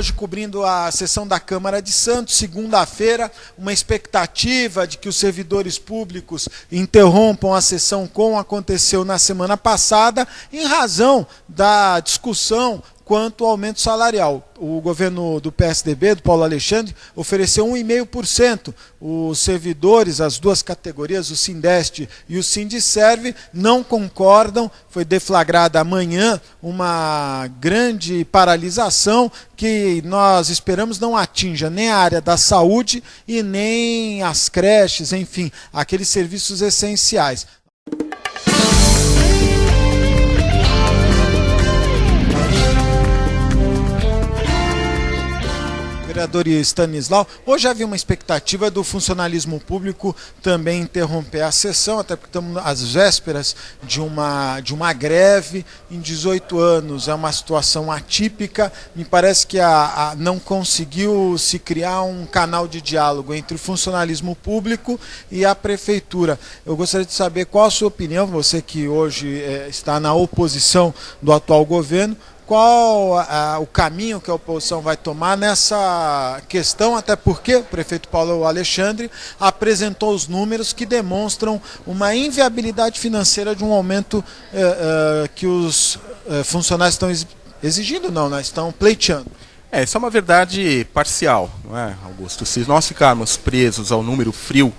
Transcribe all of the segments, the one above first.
hoje cobrindo a sessão da Câmara de Santos, segunda-feira, uma expectativa de que os servidores públicos interrompam a sessão como aconteceu na semana passada, em razão da discussão quanto ao aumento salarial. O governo do PSDB, do Paulo Alexandre, ofereceu 1,5%. Os servidores, as duas categorias, o Sindeste e o Sindiserve, não concordam. Foi deflagrada amanhã uma grande paralisação que nós esperamos não atinja nem a área da saúde e nem as creches, enfim, aqueles serviços essenciais. Vereador Stanislau, hoje havia uma expectativa do funcionalismo público também interromper a sessão, até porque estamos às vésperas de uma greve em 18 anos. É uma situação atípica. Me parece que não conseguiu se criar um canal de diálogo entre o funcionalismo público e a prefeitura. Eu gostaria de saber qual a sua opinião, você que hoje está na oposição do atual governo, qual o caminho que a oposição vai tomar nessa questão, até porque o prefeito Paulo Alexandre apresentou os números que demonstram uma inviabilidade financeira de um aumento que os funcionários estão exigindo, não, né? Estão pleiteando. Isso é uma verdade parcial, não é, Augusto? Se nós ficarmos presos ao número frio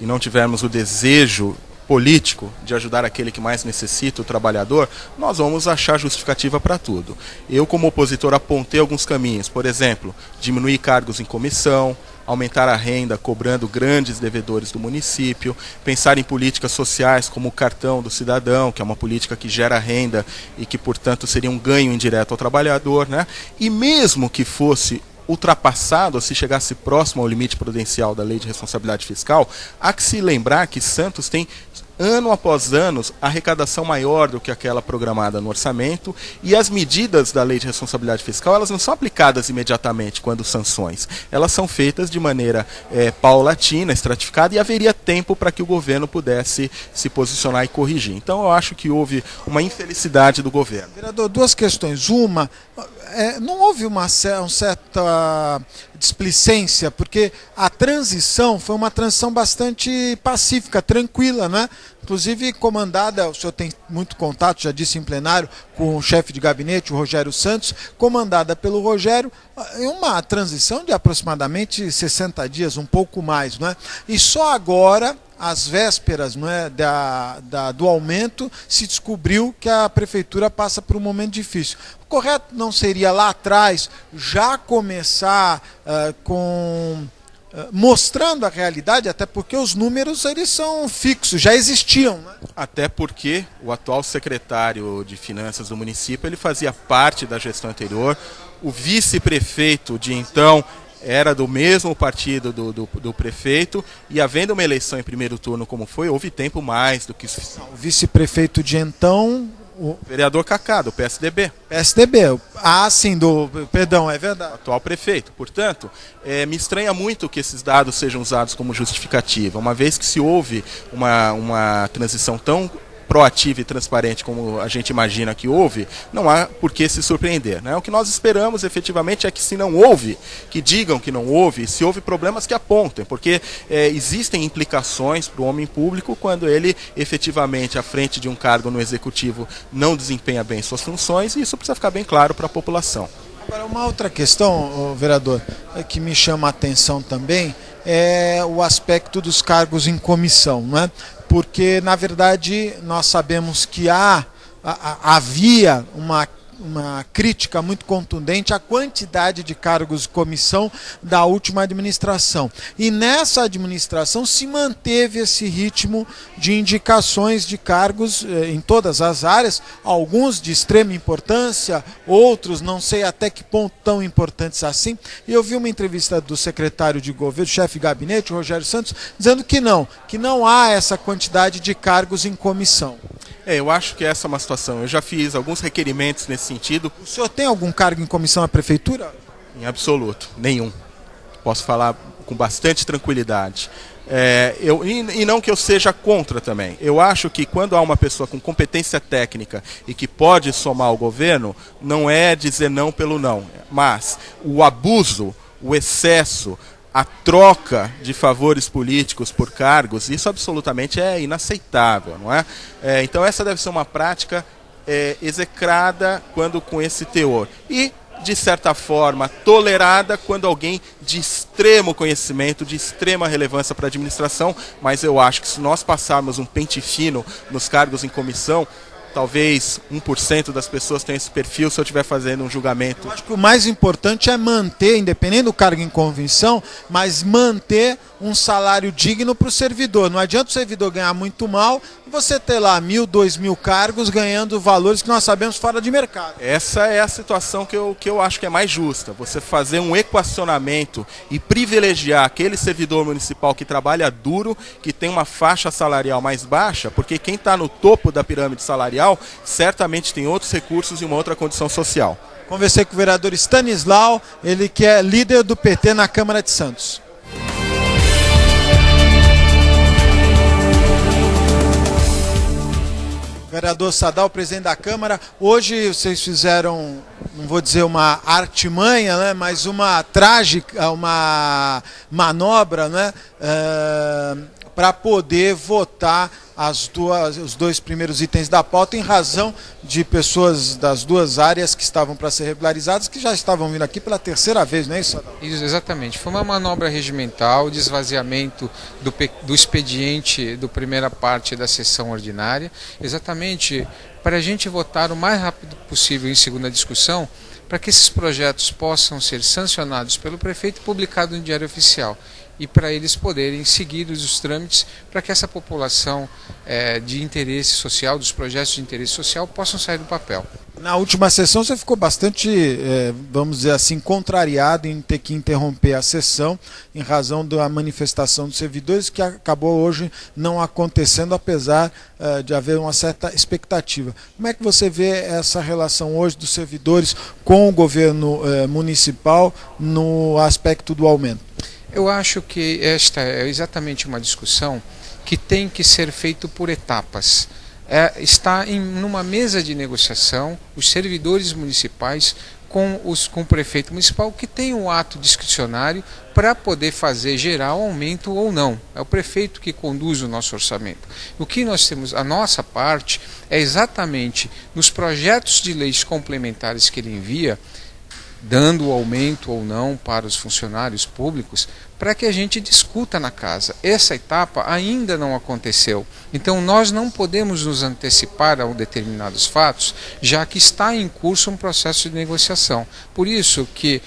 e não tivermos o desejo político de ajudar aquele que mais necessita, o trabalhador, nós vamos achar justificativa para tudo. Eu, como opositor, apontei alguns caminhos, por exemplo, diminuir cargos em comissão, aumentar a renda cobrando grandes devedores do município, pensar em políticas sociais como o cartão do cidadão, que é uma política que gera renda e que, portanto, seria um ganho indireto ao trabalhador, né? E mesmo que fosse ultrapassado, ou se chegasse próximo ao limite prudencial da Lei de Responsabilidade Fiscal, há que se lembrar que Santos tem, ano após ano, arrecadação maior do que aquela programada no orçamento, e as medidas da Lei de Responsabilidade Fiscal, elas não são aplicadas imediatamente quando sanções. Elas são feitas de maneira paulatina, estratificada, e haveria tempo para que o governo pudesse se posicionar e corrigir. Então eu acho que houve uma infelicidade do governo. Vereador, duas questões. Uma, não houve uma certa displicência, porque a transição foi uma transição bastante pacífica, tranquila, né? Inclusive comandada, o senhor tem muito contato, já disse em plenário, com o chefe de gabinete, o Rogério Santos, comandada pelo Rogério, em uma transição de aproximadamente 60 dias, um pouco mais, né? E só agora, às vésperas, não é, do aumento, se descobriu que a prefeitura passa por um momento difícil. O correto não seria lá atrás já começar mostrando a realidade, até porque os números eles são fixos, já existiam, né? Até porque o atual secretário de Finanças do município ele fazia parte da gestão anterior, o vice-prefeito de então era do mesmo partido do prefeito, e havendo uma eleição em primeiro turno como foi, houve tempo mais do que suficiente. O vice-prefeito de então... O vereador Cacá, do PSDB. PSDB, sim, perdão, é verdade. O atual prefeito. Portanto, me estranha muito que esses dados sejam usados como justificativa, uma vez que se houve uma transição tão proativa e transparente como a gente imagina que houve, não há por que se surpreender, né? O que nós esperamos efetivamente é que, se não houve, que digam que não houve, se houve problemas que apontem, porque existem implicações para o homem público quando ele efetivamente à frente de um cargo no executivo não desempenha bem suas funções, e isso precisa ficar bem claro para a população. Agora, uma outra questão, vereador, que me chama a atenção também é o aspecto dos cargos em comissão, né? Porque, na verdade, nós sabemos que havia uma crítica muito contundente à quantidade de cargos de comissão da última administração. E nessa administração se manteve esse ritmo de indicações de cargos em todas as áreas, alguns de extrema importância, outros não sei até que ponto tão importantes assim. E eu vi uma entrevista do secretário de governo, chefe de gabinete, Rogério Santos, dizendo que não há essa quantidade de cargos em comissão. Eu acho que essa é uma situação. Eu já fiz alguns requerimentos nesse sentido. O senhor tem algum cargo em comissão na prefeitura? Em absoluto, nenhum. Posso falar com bastante tranquilidade. E não que eu seja contra também. Eu acho que quando há uma pessoa com competência técnica e que pode somar ao governo, não é dizer não pelo não. Mas o abuso, o excesso, a troca de favores políticos por cargos, isso absolutamente é inaceitável, não é? Então essa deve ser uma prática execrada quando com esse teor. E de certa forma, tolerada quando alguém de extremo conhecimento, de extrema relevância para a administração, mas eu acho que se nós passarmos um pente fino nos cargos em comissão, talvez 1% das pessoas tenham esse perfil se eu estiver fazendo um julgamento. Eu acho que o mais importante é manter, independente do cargo em comissão, mas manter um salário digno para o servidor. Não adianta o servidor ganhar muito mal e você ter lá 1.000, 2.000 cargos ganhando valores que nós sabemos fora de mercado. Essa é a situação que eu acho que é mais justa. Você fazer um equacionamento e privilegiar aquele servidor municipal que trabalha duro, que tem uma faixa salarial mais baixa, porque quem está no topo da pirâmide salarial certamente tem outros recursos e uma outra condição social. Conversei com o vereador Stanislau, ele que é líder do PT na Câmara de Santos. Vereador Sadal, presidente da Câmara, hoje vocês fizeram, não vou dizer uma artimanha, né, mas uma trágica, uma manobra, né, para poder votar os dois primeiros itens da pauta em razão de pessoas das duas áreas que estavam para ser regularizadas, que já estavam vindo aqui pela terceira vez, não é isso, Sadal? Isso, exatamente. Foi uma manobra regimental de esvaziamento do expediente da primeira parte da sessão ordinária, exatamente para a gente votar o mais rápido possível em segunda discussão, para que esses projetos possam ser sancionados pelo prefeito e publicados no Diário Oficial, e para eles poderem seguir os trâmites para que essa população de interesse social, dos projetos de interesse social, possam sair do papel. Na última sessão você ficou bastante, vamos dizer assim, contrariado em ter que interromper a sessão em razão da manifestação dos servidores, que acabou hoje não acontecendo, apesar de haver uma certa expectativa. Como é que você vê essa relação hoje dos servidores com o governo municipal no aspecto do aumento? Eu acho que esta é exatamente uma discussão que tem que ser feita por etapas. Está numa mesa de negociação os servidores municipais com o prefeito municipal, que tem um ato discricionário para poder fazer gerar um aumento ou não. É o prefeito que conduz o nosso orçamento. O que nós temos, a nossa parte, é exatamente nos projetos de leis complementares que ele envia, dando o aumento ou não para os funcionários públicos, para que a gente discuta na casa. Essa etapa ainda não aconteceu. Então nós não podemos nos antecipar a determinados fatos, já que está em curso um processo de negociação. Por isso que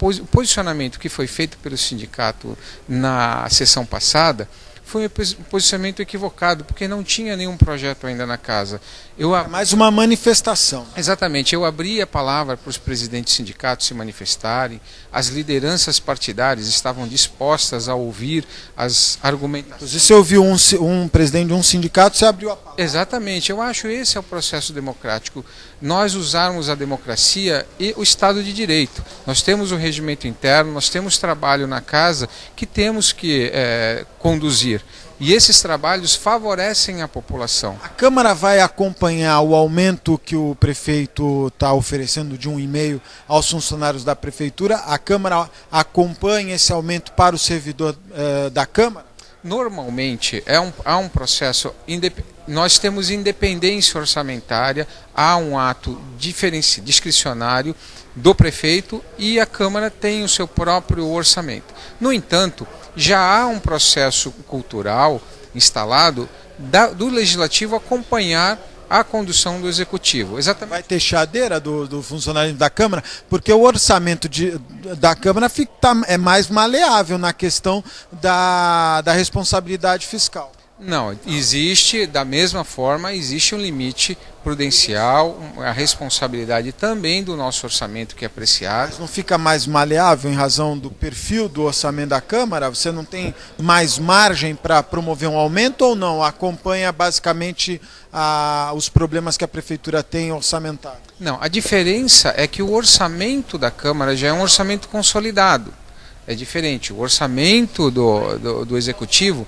o posicionamento que foi feito pelo sindicato na sessão passada foi um posicionamento equivocado, porque não tinha nenhum projeto ainda na casa. Mais uma manifestação. Exatamente. Eu abri a palavra para os presidentes de sindicatos se manifestarem, as lideranças partidárias estavam dispostas a ouvir as argumentações. Se você ouviu um presidente de um sindicato, você abriu a palavra. Exatamente. Eu acho que esse é o processo democrático. Nós usarmos a democracia e o Estado de Direito. Nós temos um regimento interno, nós temos trabalho na casa que temos que conduzir. E esses trabalhos favorecem a população. A Câmara vai acompanhar o aumento que o prefeito está oferecendo de 1,5 aos funcionários da Prefeitura? A Câmara acompanha esse aumento para o servidor da Câmara? Normalmente há um processo, nós temos independência orçamentária, há um ato discricionário do prefeito e a Câmara tem o seu próprio orçamento. No entanto, já há um processo cultural instalado do Legislativo acompanhar a condução do Executivo. Exatamente. Vai ter chadeira do funcionário da Câmara, porque o orçamento da Câmara é mais maleável na questão da responsabilidade fiscal. Não, existe, da mesma forma, existe um limite prudencial, a responsabilidade também do nosso orçamento que é apreciado. Mas não fica mais maleável em razão do perfil do orçamento da Câmara? Você não tem mais margem para promover um aumento ou não? Acompanha basicamente os problemas que a Prefeitura tem orçamentário? Não, a diferença é que o orçamento da Câmara já é um orçamento consolidado. é diferente. O orçamento do Executivo,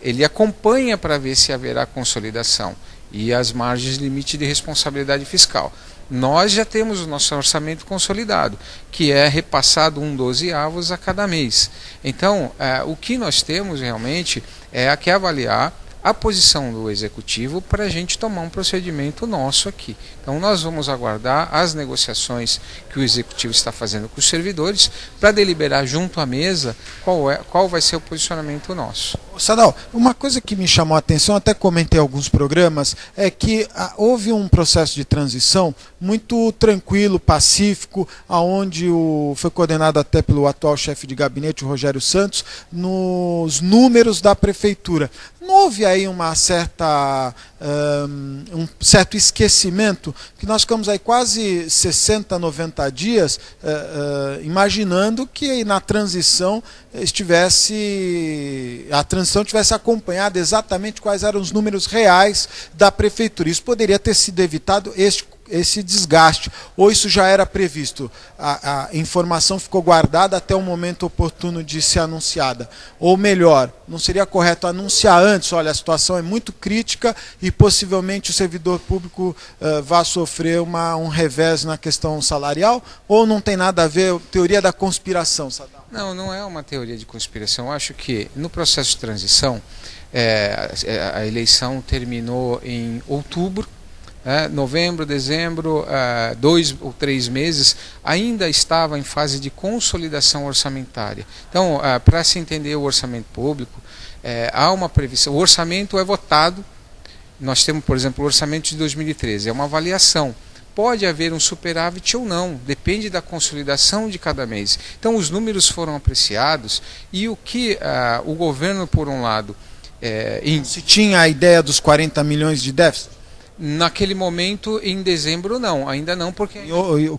ele acompanha para ver se haverá consolidação e as margens de limite de responsabilidade fiscal. Nós já temos o nosso orçamento consolidado, que é repassado 1/12 a cada mês. Então, o que nós temos realmente é que avaliar a posição do Executivo para a gente tomar um procedimento nosso aqui. Então nós vamos aguardar as negociações que o Executivo está fazendo com os servidores para deliberar junto à mesa qual vai ser o posicionamento nosso. Sadal, uma coisa que me chamou a atenção, até comentei em alguns programas, é que houve um processo de transição muito tranquilo, pacífico, onde foi coordenado até pelo atual chefe de gabinete, o Rogério Santos, nos números da prefeitura. Não houve aí um certo esquecimento, que nós ficamos aí quase 60, 90 dias imaginando que na transição a transição tivesse acompanhado exatamente quais eram os números reais da prefeitura. Isso poderia ter sido evitado esse desgaste, ou isso já era previsto? A informação ficou guardada até o momento oportuno de ser anunciada. Ou melhor, não seria correto anunciar antes, olha, a situação é muito crítica e possivelmente o servidor público vai sofrer um revés na questão salarial? Ou não tem nada a ver, teoria da conspiração, Sadal? Não é uma teoria de conspiração. Eu acho que no processo de transição, a eleição terminou em outubro, novembro, dezembro, 2 ou 3 meses, ainda estava em fase de consolidação orçamentária. Então, para se entender o orçamento público, há uma previsão. O orçamento é votado, nós temos, por exemplo, o orçamento de 2013, é uma avaliação. Pode haver um superávit ou não, depende da consolidação de cada mês. Então, os números foram apreciados e o que o governo, por um lado... Se tinha a ideia dos 40 milhões de déficit? Naquele momento, em dezembro, não. Ainda não, porque...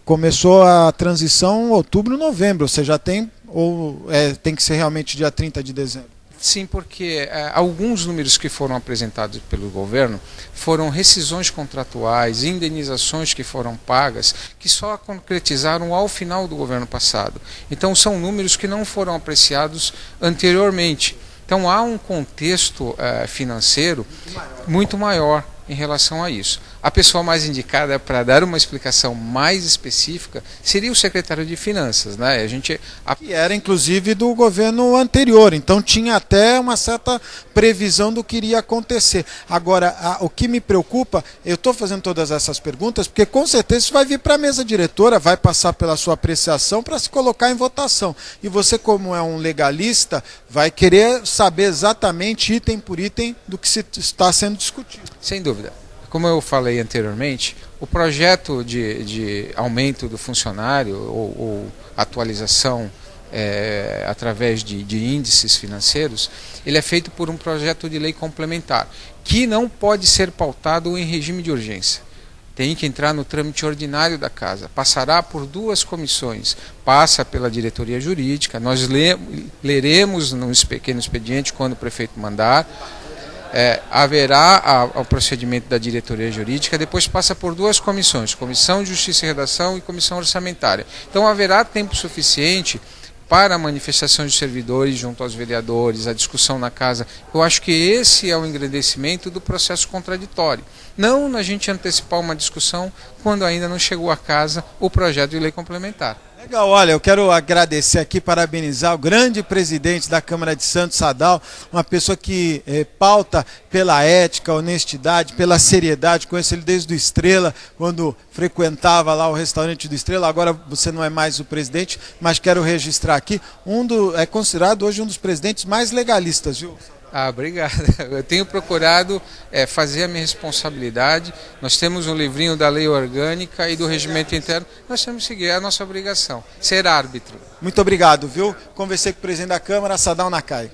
Começou a transição em outubro, novembro. Você já tem, ou tem que ser realmente dia 30 de dezembro? Sim, porque alguns números que foram apresentados pelo governo foram rescisões contratuais, indenizações que foram pagas, que só concretizaram ao final do governo passado. Então são números que não foram apreciados anteriormente. Então há um contexto financeiro muito maior em relação a isso. A pessoa mais indicada para dar uma explicação mais específica seria o secretário de Finanças, né? Que era inclusive do governo anterior, então tinha até uma certa previsão do que iria acontecer. Agora, o que me preocupa, eu estou fazendo todas essas perguntas, porque com certeza isso vai vir para a mesa diretora, vai passar pela sua apreciação para se colocar em votação. E você, como é um legalista, vai querer saber exatamente, item por item, do que está sendo discutido. Sem dúvida. Como eu falei anteriormente, o projeto de aumento do funcionário ou atualização através de índices financeiros, ele é feito por um projeto de lei complementar, que não pode ser pautado em regime de urgência. Tem que entrar no trâmite ordinário da casa, passará por 2 comissões, passa pela diretoria jurídica, nós leremos no pequeno expediente quando o prefeito mandar, haverá o procedimento da diretoria jurídica, depois passa por 2 comissões, Comissão de Justiça e Redação e Comissão Orçamentária. Então haverá tempo suficiente para a manifestação de servidores junto aos vereadores, a discussão na casa. Eu acho que esse é o engrandecimento do processo contraditório. Não a gente antecipar uma discussão quando ainda não chegou à casa o projeto de lei complementar. Legal, olha, eu quero agradecer aqui, parabenizar o grande presidente da Câmara de Santos, Sadal, uma pessoa que pauta pela ética, honestidade, pela seriedade. Conheço ele desde o Estrela, quando frequentava lá o restaurante do Estrela. Agora você não é mais o presidente, mas quero registrar aqui, é considerado hoje um dos presidentes mais legalistas, viu? Obrigado. Eu tenho procurado fazer a minha responsabilidade. Nós temos um livrinho da lei orgânica e do regimento interno. Nós temos que seguir, é a nossa obrigação, ser árbitro. Muito obrigado, viu? Conversei com o presidente da Câmara, Sadal Nakai.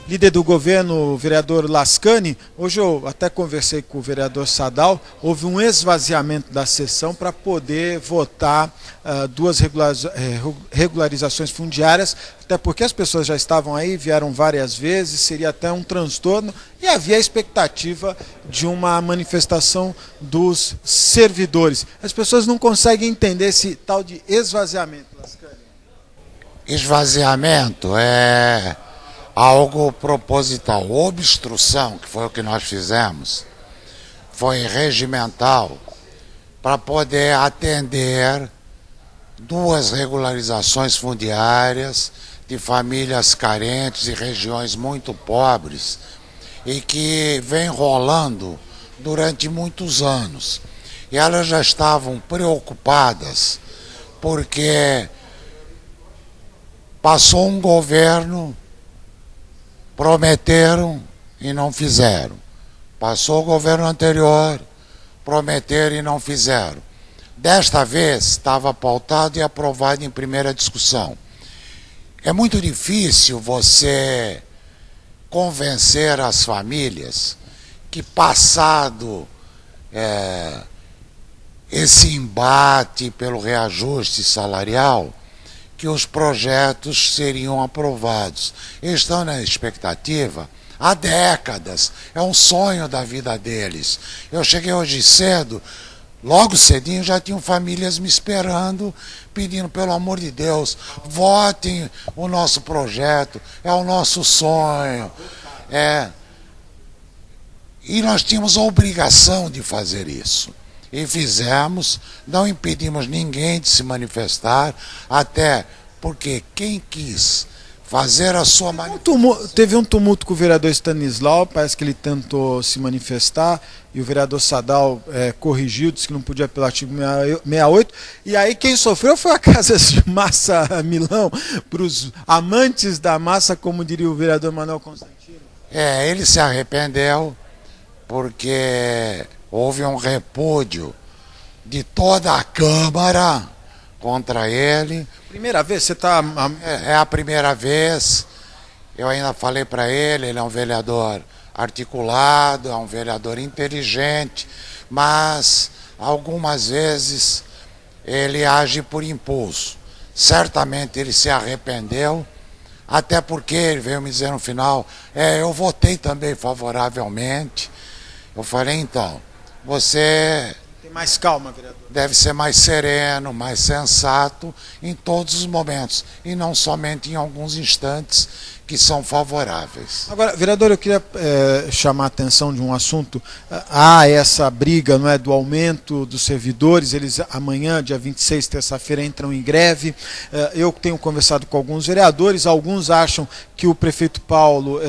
Líder do governo, o vereador Lascani, hoje eu até conversei com o vereador Sadal, houve um esvaziamento da sessão para poder votar duas regularizações fundiárias, até porque as pessoas já estavam aí, vieram várias vezes, seria até um transtorno, e havia a expectativa de uma manifestação dos servidores. As pessoas não conseguem entender esse tal de esvaziamento, Lascani. Esvaziamento é algo proposital. Obstrução, que foi o que nós fizemos, foi regimental para poder atender duas regularizações fundiárias de famílias carentes e regiões muito pobres e que vem rolando durante muitos anos. E elas já estavam preocupadas porque passou um governo, prometeram e não fizeram. Passou o governo anterior, prometeram e não fizeram. Desta vez estava pautado e aprovado em primeira discussão. É muito difícil você convencer as famílias que, passado esse embate pelo reajuste salarial, que os projetos seriam aprovados. Eles estão na expectativa há décadas, é um sonho da vida deles. Eu cheguei hoje cedo, logo cedinho já tinham famílias me esperando, pedindo, pelo amor de Deus, votem o nosso projeto, é o nosso sonho. E nós tínhamos a obrigação de fazer isso. E fizemos, não impedimos ninguém de se manifestar, até porque quem quis fazer a sua manifestação... Teve um tumulto com o vereador Stanislau, parece que ele tentou se manifestar, e o vereador Sadal corrigiu, disse que não podia pelo artigo 68, e aí quem sofreu foi a Casa de Massa Milão, para os amantes da massa, como diria o vereador Manuel Constantino. Ele se arrependeu, porque houve um repúdio de toda a Câmara contra ele. Primeira vez? Você está... É a primeira vez. Eu ainda falei para ele é um vereador articulado, é um vereador inteligente, mas algumas vezes ele age por impulso. Certamente ele se arrependeu, até porque ele veio me dizer no final, eu votei também favoravelmente. Eu falei, então, você tem mais calma, vereador. Deve ser mais sereno, mais sensato em todos os momentos, e não somente em alguns instantes que são favoráveis. Agora, vereador, eu queria chamar a atenção de um assunto. Há essa briga, não é, do aumento dos servidores. Eles amanhã, dia 26, terça-feira, entram em greve. Eu tenho conversado com alguns vereadores, alguns acham que o prefeito Paulo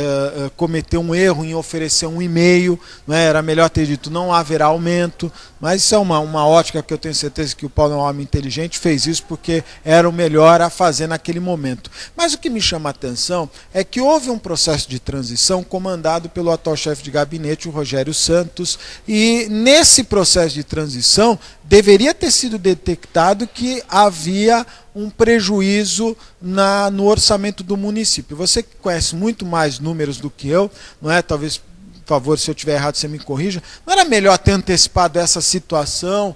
cometeu um erro em oferecer 1,5, não é? Era melhor ter dito não haverá aumento, mas isso é uma ótica que eu tenho certeza que o Paulo é um homem inteligente, fez isso porque era o melhor a fazer naquele momento. Mas o que me chama a atenção é que houve um processo de transição comandado pelo atual chefe de gabinete, o Rogério Santos, e nesse processo de transição deveria ter sido detectado que havia um prejuízo no orçamento do município. Você que conhece muito mais números do que eu, não é? Talvez, por favor, se eu estiver errado, você me corrija. Não era melhor ter antecipado essa situação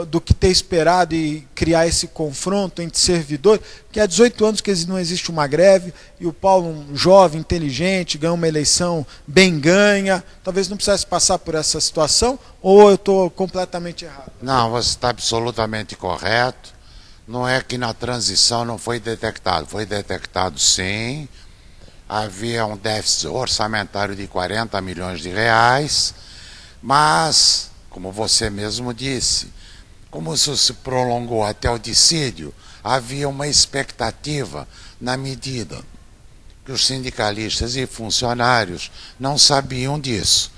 do que ter esperado e criar esse confronto entre servidores? Que há 18 anos que não existe uma greve, e o Paulo, um jovem, inteligente, ganhou uma eleição bem ganha. Talvez não precisasse passar por essa situação, ou eu estou completamente errado? Não, você está absolutamente correto. Não é que na transição não foi detectado. Foi detectado, sim. Havia um déficit orçamentário de 40 milhões de reais, mas, como você mesmo disse, como isso se prolongou até o dissídio, havia uma expectativa na medida que os sindicalistas e funcionários não sabiam disso.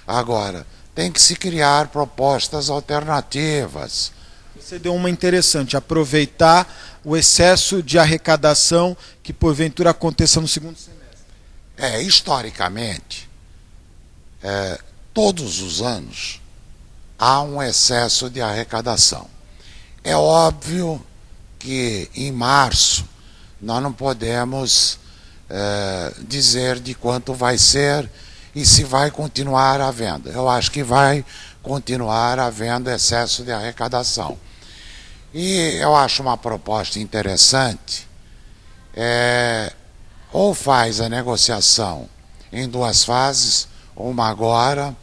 Agora, tem que se criar propostas alternativas. Você deu uma interessante, aproveitar o excesso de arrecadação que porventura aconteça no segundo semestre. Historicamente, todos os anos há um excesso de arrecadação. É óbvio que em março nós não podemos dizer de quanto vai ser e se vai continuar havendo. Eu acho que vai continuar havendo excesso de arrecadação. E eu acho uma proposta interessante, ou faz a negociação em 2 fases, uma agora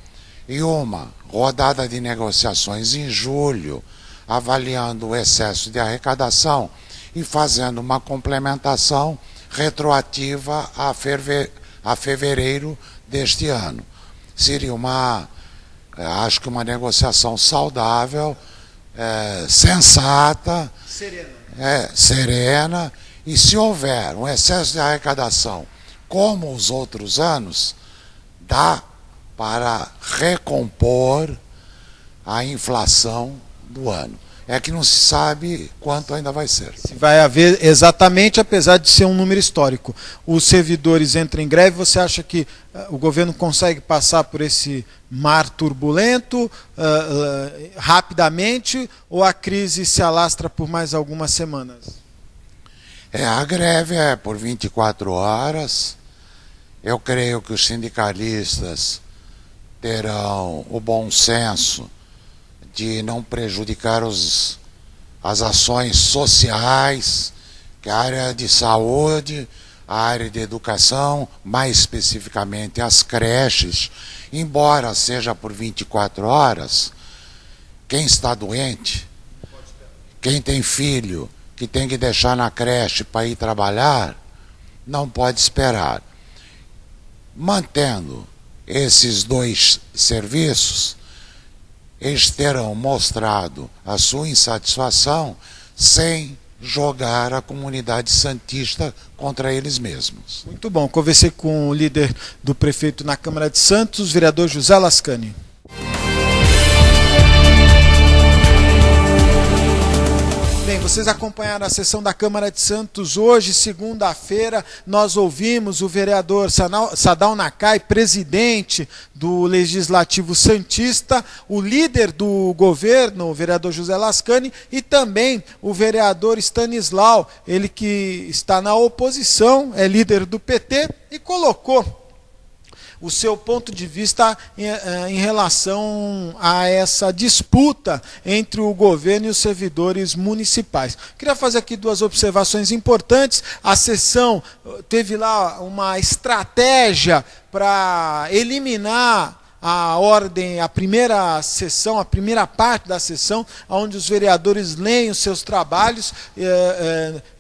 e uma rodada de negociações em julho, avaliando o excesso de arrecadação e fazendo uma complementação retroativa a fevereiro deste ano. Seria acho que uma negociação saudável, sensata, serena, e se houver um excesso de arrecadação, como os outros anos, dá para recompor a inflação do ano. É que não se sabe quanto ainda vai ser. Se vai haver exatamente, apesar de ser um número histórico. Os servidores entram em greve, você acha que o governo consegue passar por esse mar turbulento rapidamente, ou a crise se alastra por mais algumas semanas? A greve é por 24 horas. Eu creio que os sindicalistas terão o bom senso de não prejudicar as ações sociais, que é a área de saúde, a área de educação, mais especificamente as creches, embora seja por 24 horas, quem está doente, quem tem filho que tem que deixar na creche para ir trabalhar, não pode esperar. Mantendo esses 2 serviços, eles terão mostrado a sua insatisfação sem jogar a comunidade santista contra eles mesmos. Muito bom. Conversei com o líder do prefeito na Câmara de Santos, vereador José Lascani. Bem, vocês acompanharam a sessão da Câmara de Santos hoje, segunda-feira. Nós ouvimos o vereador Sadal Nakai, presidente do Legislativo Santista, o líder do governo, o vereador José Lascani, e também o vereador Stanislau, ele que está na oposição, é líder do PT, e colocou o seu ponto de vista em relação a essa disputa entre o governo e os servidores municipais. Queria fazer aqui 2 observações importantes. A sessão teve lá uma estratégia para eliminar a ordem, a primeira sessão, a primeira parte da sessão, onde os vereadores leem os seus trabalhos,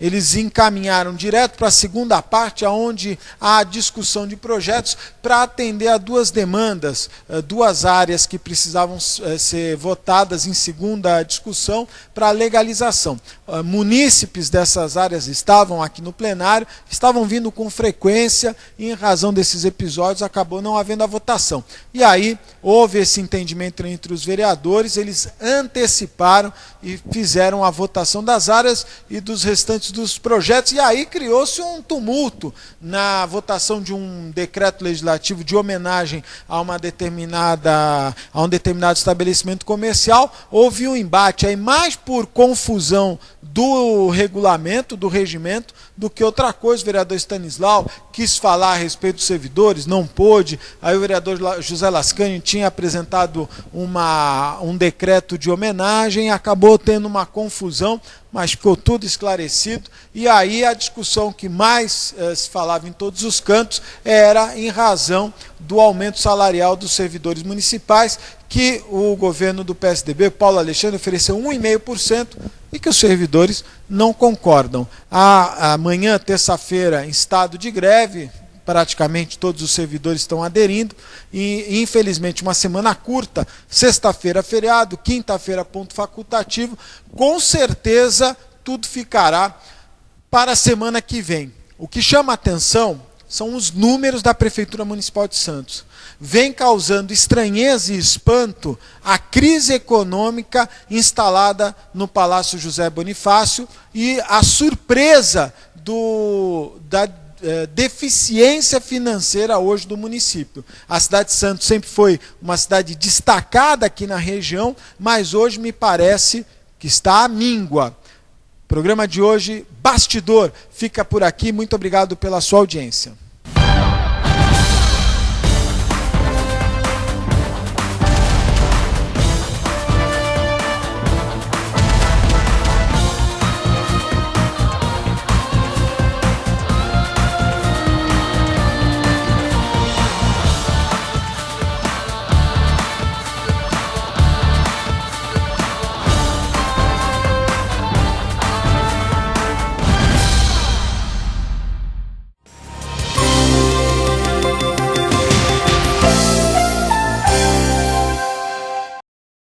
eles encaminharam direto para a segunda parte, onde há discussão de projetos para atender a 2 demandas, 2 áreas que precisavam ser votadas em segunda discussão para a legalização. Munícipes dessas áreas estavam aqui no plenário, estavam vindo com frequência, e em razão desses episódios acabou não havendo a votação. E aí houve esse entendimento entre os vereadores, eles anteciparam e fizeram a votação das áreas e dos restantes dos projetos, e aí criou-se um tumulto na votação de um decreto legislativo de homenagem a um determinado estabelecimento comercial. Houve um embate aí mais por confusão do regulamento, do regimento, do que outra coisa. O vereador Stanislau quis falar a respeito dos servidores, não pôde. Aí o vereador José Lascani tinha apresentado um decreto de homenagem, acabou tendo uma confusão, mas ficou tudo esclarecido. E aí a discussão que mais se falava em todos os cantos era em razão do aumento salarial dos servidores municipais, que o governo do PSDB, Paulo Alexandre, ofereceu 1,5%, e que os servidores não concordam. Amanhã, terça-feira, em estado de greve, praticamente todos os servidores estão aderindo, e infelizmente uma semana curta, sexta-feira feriado, quinta-feira ponto facultativo, com certeza tudo ficará para a semana que vem. O que chama a atenção são os números da Prefeitura Municipal de Santos. Vem causando estranheza e espanto a crise econômica instalada no Palácio José Bonifácio e a surpresa da deficiência financeira hoje do município. A cidade de Santos sempre foi uma cidade destacada aqui na região, mas hoje me parece que está à míngua. Programa de hoje, Bastidor, fica por aqui. Muito obrigado pela sua audiência.